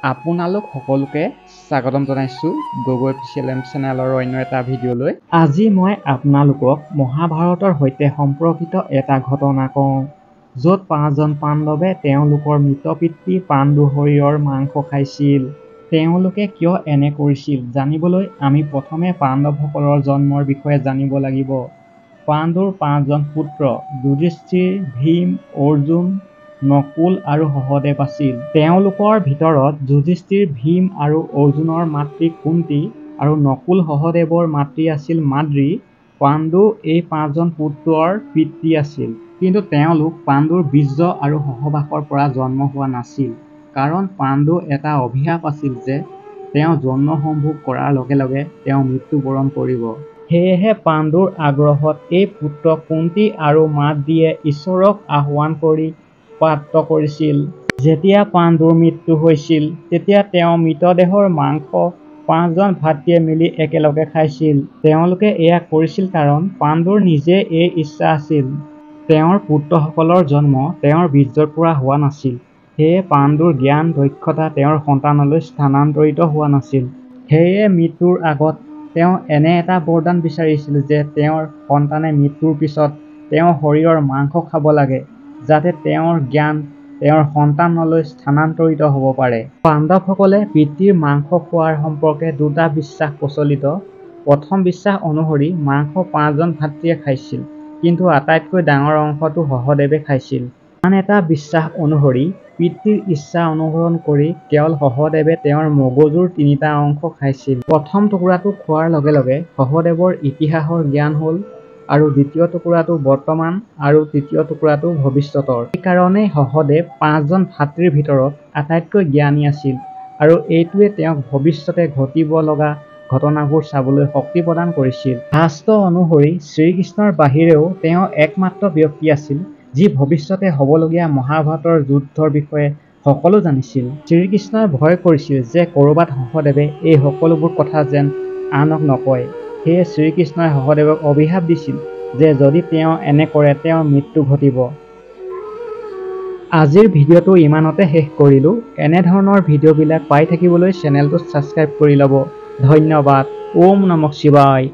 আপোনালোক সকলোকে স্বাগতম জনাইছোঁ গগৈ অফিচিয়েল চেনেলৰ অন্য এটা ভিডিঅ'লৈ। আজি মই আপোনালোকক মহাভাৰতৰ সৈতে সম্পৰ্কিত এটা ঘটনা কওঁ, য'ত 5জন পাণ্ডৱে তেওঁলোকৰ মৃত পিতৃ পাণ্ডু শৰীৰৰ মাংস খাইছিল। তেওঁলোকে কিয় এনে কৰিছিল জানিবলৈ আমি প্ৰথমে পাণ্ডৱসকলৰ জন্মৰ বিষয়ে জানিব লাগিব। পাণ্ডুৰ 5জন পুত্ৰ যুধিষ্ঠিৰ, ভীম, অৰ্জুন, নকুল আৰু সহদেৱ আছিল। তেওঁলোকৰ ভিতৰত যুধিষ্ঠিৰ, ভীম আৰু অৰ্জুনৰ মাতৃ কুন্তি আৰু নকুল সহদেৱৰ মাতৃ আছিল মাদ্ৰী। পাণ্ডু এই 5জন পুত্ৰৰ পিতৃ আছিল, কিন্তু তেওঁলোক পাণ্ডুৰ বীৰ্য আৰু সহবাসৰ পৰা জন্ম হোৱা নাছিল, কাৰণ পাণ্ডু এটা অভিশাপ আছিল যে তেওঁ জন্ম সম্ভোগ কৰাৰ লগে লগে তেওঁ মৃত্যুবৰণ কৰিব। সেয়েহে পাণ্ডুৰ আগ্ৰহত এই পুত্ৰ কুন্তি আৰু মাদ্ৰীয়ে ঈশ্বৰক আহ্বান কৰি পাত্ৰ কৰিছিল। যেতিয়া পাণ্ডুৰ মৃত্যু হৈছিল, তেতিয়া তেওঁৰ মৃতদেহৰ মাংস 5জন ভাতৃয়ে মিলি একেলগে খাইছিল। তেওঁলোকে এয়া কৰিছিল কাৰণ পাণ্ডুৰ নিজে এই ইচ্ছা আছিল। তেওঁৰ পুত্ৰসকলৰ জন্ম তেওঁৰ বীৰ্যৰ পৰা হোৱা নাছিল, সেয়ে পাণ্ডুৰ জ্ঞান দক্ষতা তেওঁৰ সন্তানলৈ স্থানান্তৰিত হোৱা নাছিল। সেয়ে মৃত্যুৰ আগত তেওঁ এনে এটা বৰদান বিচাৰিছিল যে তেওঁৰ সন্তানে মৃত্যুৰ পিছত তেওঁৰ শৰীৰৰ মাংস খাব লাগে, যাতে তেওঁৰ জ্ঞান তেওঁৰ সন্তানলৈ স্থানান্তৰিত হ'ব পাৰে। পাণ্ডৱসকলে পিতৃৰ মাংস খোৱাৰ সম্পৰ্কে দুটা বিশ্বাস প্ৰচলিত। প্ৰথম বিশ্বাস অনুসৰি মাংস 5জন ভাতৃয়ে খাইছিল, কিন্তু আটাইতকৈ ডাঙৰ অংশটো সহদেৱে খাইছিল। আন এটা বিশ্বাস অনুসৰি পিতৃৰ ইচ্ছা অনুসৰণ কৰি কেৱল সহদেৱে তেওঁৰ মগজুৰ 3টা অংশ খাইছিল। প্ৰথম টুকুৰাটো খোৱাৰ লগে লগে সহদেৱৰ ইতিহাসৰ জ্ঞান হ'ল, আৰু দ্বিতীয় টুকুৰাটো বৰ্তমান আৰু তৃতীয় টুকুৰাটো ভৱিষ্যতৰ। সেইকাৰণেই সহদেৱ 5জন ভাতৃৰ ভিতৰত আটাইতকৈ জ্ঞানী আছিল, আৰু এইটোৱে তেওঁক ভৱিষ্যতে ঘটিব লগা ঘটনাবোৰ চাবলৈ শক্তি প্ৰদান কৰিছিল। শাস্ত্ৰ অনুসৰি শ্ৰীকৃষ্ণৰ বাহিৰেও তেওঁ একমাত্ৰ ব্যক্তি আছিল যি ভৱিষ্যতে হ'বলগীয়া মহাভাৰতৰ যুদ্ধৰ বিষয়ে সকলো জানিছিল। শ্ৰীকৃষ্ণই ভয় কৰিছিল যে ক'ৰবাত সহদেৱে এই সকলোবোৰ কথা যেন আনক নকয়। সেয়ে শ্ৰীকৃষ্ণই সহদেৱক অভিশাপ দিছিল যে যদি তেওঁ এনে কৰে তেওঁৰ মৃত্যু ঘটিব। আজিৰ ভিডিঅ'টো ইমানতে শেষ কৰিলোঁ। এনেধৰণৰ ভিডিঅ'বিলাক পাই থাকিবলৈ চেনেলটো ছাবস্ক্ৰাইব কৰি ল'ব। ধন্যবাদ। ওম নমঃ শিৱায়।